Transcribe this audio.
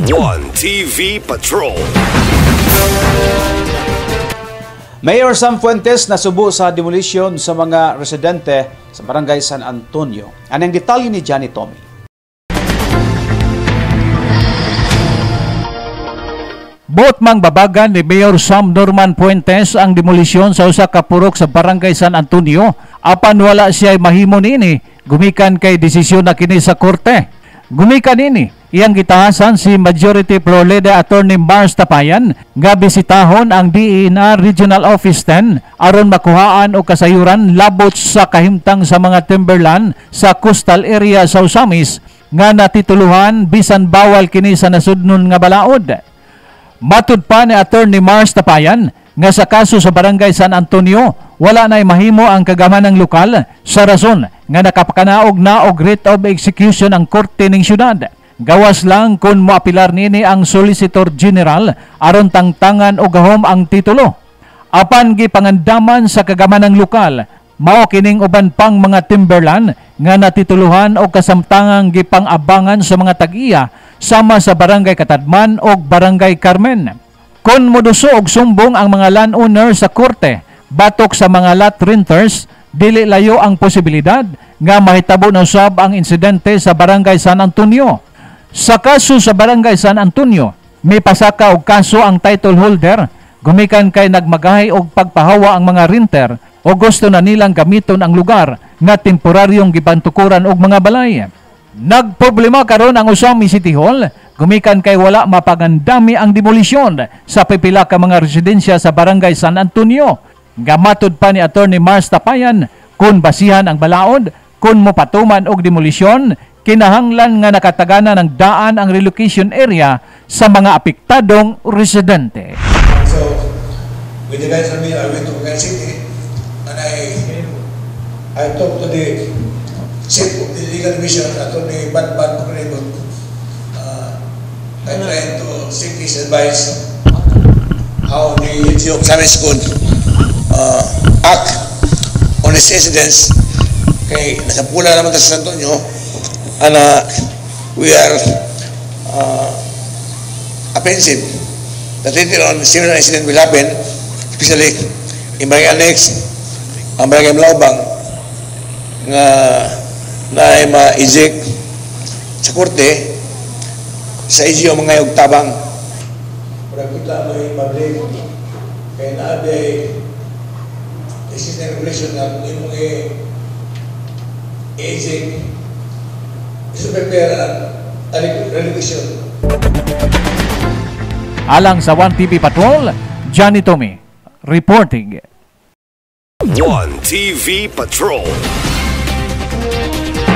One TV Patrol. Mayor Sam Fuentes nasubo sa demolisyon sa mga residente sa Barangay San Antonio. Anong detalye ni Johnny Tommy? Buot mang babagan ni Mayor Sam Norman Fuentes ang demolisyon sa usa ka purok sa Barangay San Antonio apan wala siya mahimo niini gumikan kay desisyon na kini sa korte. Gumikan ini iyang gitahasan si Majority Pro Leader Attorney Mars Tapayan nga bisitahon ang DENR Regional Office 10 aron makuhaan o kasayuran labot sa kahimtang sa mga timberland sa coastal area sa Usamis nga natituluhan bisan bawal kini sa nasudnon nga balaod. Matud pa ni Attorney Mars Tapayan nga sa kaso sa Barangay San Antonio wala na'y mahimo ang kagamanang lokal sa rason nga nakapakanaog na og writ of execution ang korte ning syudad. Gawas lang kung moapilar nini ang Solicitor General aron tangtangan og gahom ang titulo. Apan gipangandaman sa kagamanang lokal mao kining uban pang mga timberland nga natituluhan og kasamtangang gipang-abangan sa mga tag-iya sama sa Barangay Katadman o Barangay Carmen. Kung moduso og sumbong ang mga landowner sa korte batok sa mga lot renters, dili layo ang posibilidad nga mahitabo na usab ang insidente sa Barangay San Antonio. Sa kaso sa Barangay San Antonio, may pasaka og kaso ang title holder gumikan kay nagmagahay og pagpahawa ang mga renter o gusto na nilang gamiton ang lugar nga temporaryong gibantukuran og mga balay. Nagproblema karon ang Usami City Hall gumikan kay wala mapagandami ang demolisyon sa pipila ka mga residensya sa Barangay San Antonio. Gamatod pa ni Attorney Mars Tapayan kung basihan ang balaod, kung mopatuman og demolisyon, kinahanglan nga nakatagana ng daan ang relocation area sa mga apektadong residente. So, with the guys from me, I went to Quezon City and I talked to the chief of the legal division, Attorney Banban Pagrebon. I tried to seek his advice how the LGU of Samis could act on its residents. Kay nasapula naman sa San Antonio and we are apprehensive that later on similar incident will happen, especially in Barangay Annex, ang Barangay Mlaubang nga na ma-eject sa korte sa LGU mga yung tabang. Para kita may public kaya na-aday existing regulation na kung yung mga eject is prepare a regulation. Alang sa One TV Patrol, Johnny Tommy reporting. One TV Patrol.